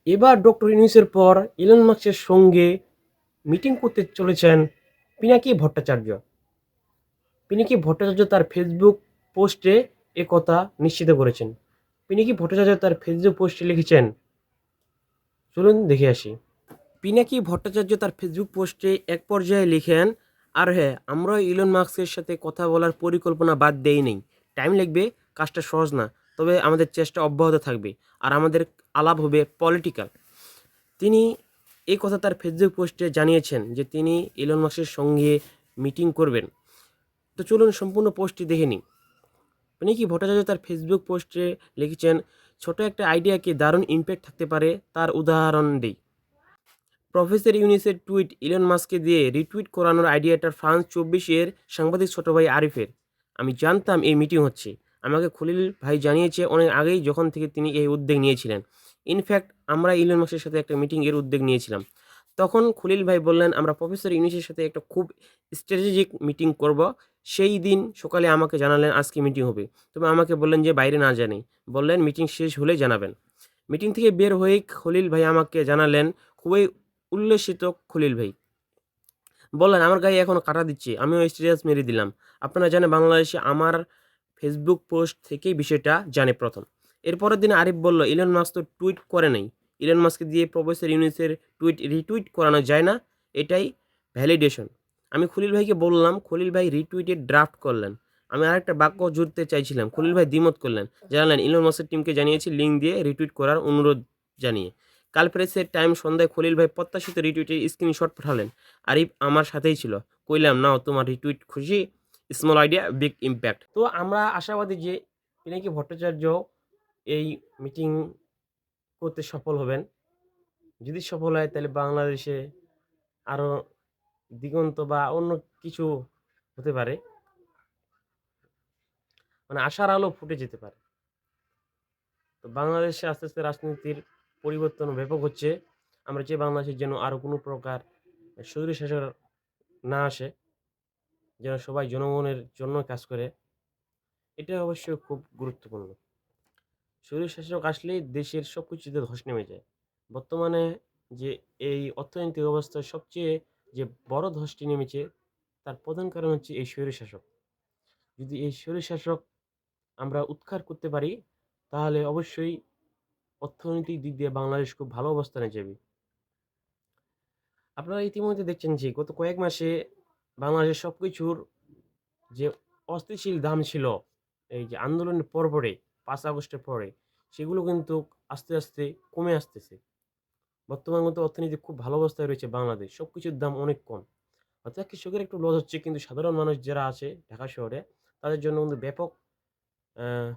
এবার ডক্টর ইউনূসের পর ইলন মাস্কের সঙ্গে মিটিং করতে চলেছেন পিনাকি ভট্টাচার্য। পিনাকি ভট্টাচার্য তার ফেসবুক পোস্টে একথা নিশ্চিত করেছেন। পিনাকি ভট্টাচার্য তার ফেসবুক পোস্টে লিখেছেন, চলুন দেখে আসি। পিনাকি ভট্টাচার্য তার ফেসবুক পোস্টে এক পর্যায়ে লিখেন, আর হ্যাঁ, আমরা ইলন মাস্কের সাথে কথা বলার পরিকল্পনা বাদ দেই টাইম লাগবে, কাজটা সহজ না, তবে আমাদের চেষ্টা অব্যাহত থাকবে আর আমাদের আলাপ হবে পলিটিক্যাল। তিনি এই কথা তার ফেসবুক পোস্টে জানিয়েছেন যে তিনি ইলন মাস্কের সঙ্গে মিটিং করবেন। তো চলুন সম্পূর্ণ পোস্টটি দেখে নিই। পিনাকি ভট্টাচার্য তার ফেসবুক পোস্টে লিখেছেন, ছোট একটা আইডিয়াকে দারুণ ইমপ্যাক্ট থাকতে পারে, তার উদাহরণ দিই। প্রফেসর ইউনিসের টুইট ইলন মাস্ককে দিয়ে রিটুইট করানোর আইডিয়াটা ফ্রান্স 24-এর সাংবাদিক ছোট ভাই আরিফের। আমি জানতাম এই মিটিং হচ্ছে। আমাকে খলিল ভাই জানিয়েছে অনেক আগেই, যখন থেকে তিনি এই উদ্যোগ নিয়েছিলেন। ইনফ্যাক্ট আমরা ইলন মাস্কের সাথে একটা মিটিং এর উদ্যোগ নিয়েছিলাম। তখন খলিল ভাই বললেন, আমরা প্রফেসর ইউনিসের সাথে একটা খুব স্ট্র্যাটেজিক মিটিং করব। সেই দিন সকালে আমাকে জানালেন আজকে মিটিং হবে। তবে আমাকে বললেন যে বাইরে না জানি। বললেন মিটিং শেষ হলে জানাবেন। মিটিং থেকে বের হয়ে খলিল ভাই আমাকে জানালেন, খুবই উল্লসিত খলিল ভাই। বললেন, আমার গায়ে এখনো কাঁটা দিচ্ছে। আমিও স্ট্যাটাস মেরে দিলাম। আপনারা জানেন বাংলাদেশে আমার ফেসবুক পোস্ট থেকেই বিষয়টা জানে প্রথম। এর পরের দিন আরিফ বলল, ইলন মাস্ক তো টুইট করে নাই। ইলন মাস্ককে দিয়ে প্রফেসর ইউনূসের টুইট রিটুইট করানো যায় না, এটাই ভ্যালিডেশন। আমি খলিল ভাইকে বললাম, খলিল ভাই রিটুইটের ড্রাফট করলেন। আমি আরেকটা বাক্য জুড়তে চাইছিলাম, খলিল ভাই দ্বিমত করলেন, জানালেন ইলন মাস্কের টিমকে জানিয়েছি লিঙ্ক দিয়ে রিটুইট করার অনুরোধ জানিয়ে। কাল প্রেসের টাইম সন্ধ্যায় খলিল ভাই প্রত্যাশিত রিটুইটের স্ক্রিনশট পাঠালেন। আরিফ আমার সাথেই ছিল। কইলাম, নাও তোমার রিটুইট খুশি, স্মল আইডিয়া বিগ ইম্প্যাক্ট। তো আমরা আশাবাদী যে পিনাকি ভট্টাচার্য এই মিটিং করতে সফল হবেন। যদি সফল হয় তাহলে বাংলাদেশে আরো দিগন্ত বা অন্য কিছু হতে পারে, মানে আশার আলো ফুটে যেতে পারে। তো বাংলাদেশে আস্তে আস্তে রাজনীতির পরিবর্তন ব্যাপক হচ্ছে। আমরা চাই বাংলাদেশের যেন আরো কোনো প্রকার স্বৈরশাসন না আসে, যেন সবাই জনগণের জন্য কাজ করে। এটা অবশ্যই খুব গুরুত্বপূর্ণ। স্বৈরশাসক আসলেই দেশের সবকিছুতে ধস নেমে যায়। বর্তমানে যে এই অর্থনৈতিক অবস্থায় সবচেয়ে যে বড় ধসটি নেমেছে, তার প্রধান কারণ হচ্ছে এই স্বৈরশাসক। যদি এই স্বৈরশাসক আমরা উৎখাত করতে পারি, তাহলে অবশ্যই অর্থনৈতিক দিক দিয়ে বাংলাদেশ খুব ভালো অবস্থানে যাবে। আপনারা ইতিমধ্যে দেখছেন যে গত কয়েক মাসে বাংলাদেশের সবকিছুর যে অস্থিতিশীল দাম ছিল, এই যে আন্দোলনের পরে 5 আগস্টের পরে, সেগুলো কিন্তু আস্তে আস্তে কমে আসতেছে। বর্তমান মতো অর্থনীতি খুব ভালো অবস্থায় রয়েছে বাংলাদেশ, সবকিছুর দাম অনেক কম। অর্থাৎ কৃষকের একটু লস হচ্ছে, কিন্তু সাধারণ মানুষ যারা আছে ঢাকা শহরে, তাদের জন্য কিন্তু ব্যাপক আহ,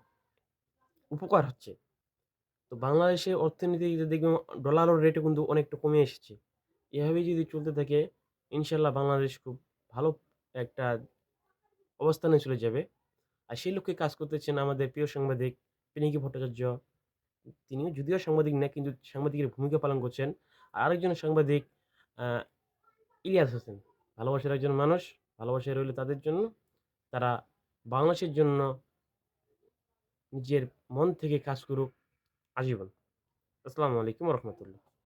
উপকার হচ্ছে। তো বাংলাদেশের অর্থনীতি দেখবেন ডলারের রেটে কিন্তু অনেকটা কমে এসেছে। এভাবেই যদি চলতে থাকে, ইনশাল্লাহ বাংলাদেশ খুব ভালো একটা অবস্থানে চলে যাবে। আর সেই লক্ষ্যে কাজ করতেছেন আমাদের প্রিয় সাংবাদিক পিনাকি ভট্টাচার্য। তিনিও যদিও সাংবাদিক না, কিন্তু সাংবাদিকের ভূমিকা পালন করছেন। আর আরেকজন সাংবাদিক আহ, ইলিয়াস হোসেন, ভালোবাসার একজন মানুষ, ভালোবাসায় রইল তাদের জন্য। তারা বাংলাদেশের জন্য নিজের মন থেকে কাজ করুক আজীবন। আসসালামু আলাইকুম রহমতুল্লাহ।